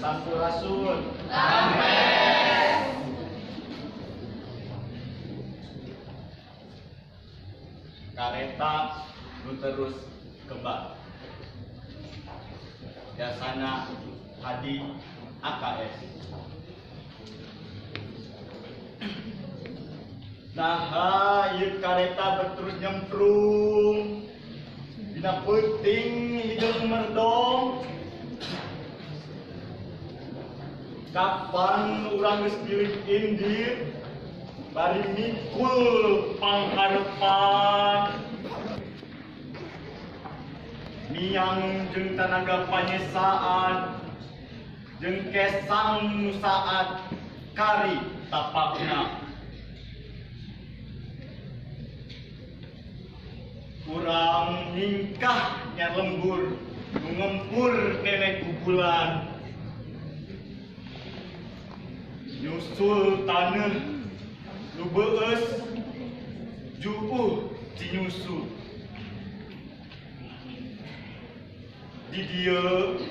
Sampurasun. Kareta nu terus kebak. Biasana Hadi AKS. Nah, ieu kareta berterus nyemprung. Dina peuting hideung merdong. Kapan urang geus giling indir bari mikul pangharepan. Miang jeung tanaga panyesaan jeung kesang nu saat kari tapakna. Urang ningkah nya lembur nu ngempur nenek kubulan. Nyusul taneuh nu beueus juuh cinyusu. Di dieu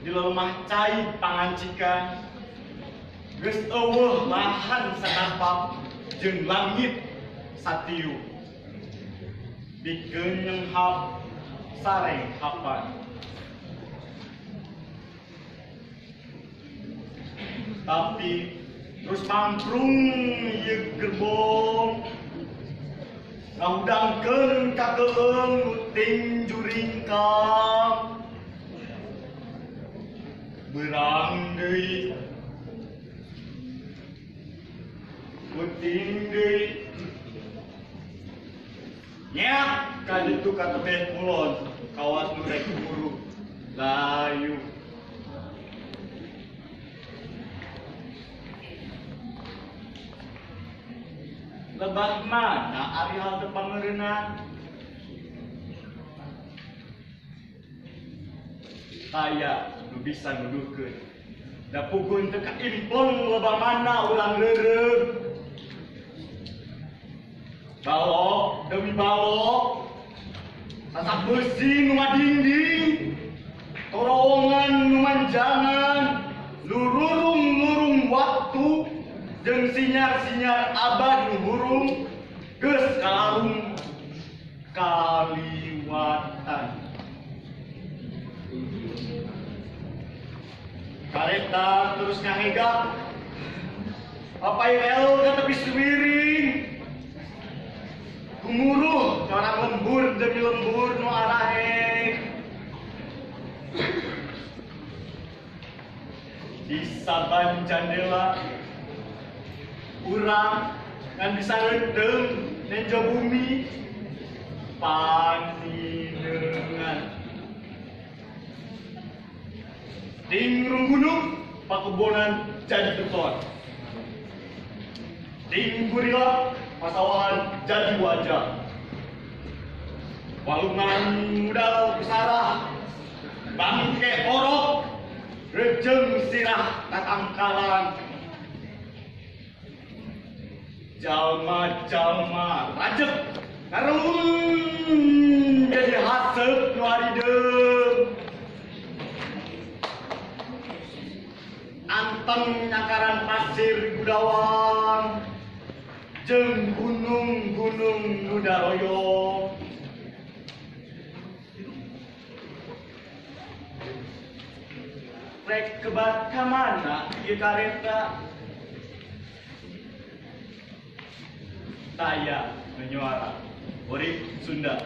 di lemah cai pangancikan geus eueuh lahan sanapak jeung langit satiu. Pikeun nyenghap sareng hapan. Tapi terus mangkrung ieu gerbong ngahudangkeun ka keung uting juringkang. Beurang deui uting deui nya ka ditu ka tebeh kulon kawas nu rek buru layu. Lebah mana ari hal teu pangeureunan? Aya nu bisa nuduhkeun. Da pugun teu kaimpong lebah mana ulang leureug. Balok demi balok, sasak besi nu madingding, terowongan nu manjangan, lurung-lurung waktu, jeung sinyar-sinyar abad nu hurung, geus kalarung kaliwatan. Kareta terus ngahegak, papai rel ka tepi suwiring. Kumuruh orang lembur demi lembur nu arahe. Di saban jandela urang ngan bisa leudeng nenjo bumi paninengan. Ding rung gunung pakebonan jadi beton. Ding gurila pasawahan jadi wajah. Walungan modal pesarah bangke orok rejeng sirah tatangkalan. Jalma-jalma rajek ngarung jadi haseup nu arideung. Anteng nyakaran pasir di Gudawang jeung gunung-gunung nu daroyong. Rek kebat ka mana ieu kareta? Taya menyuara. Urip Sunda.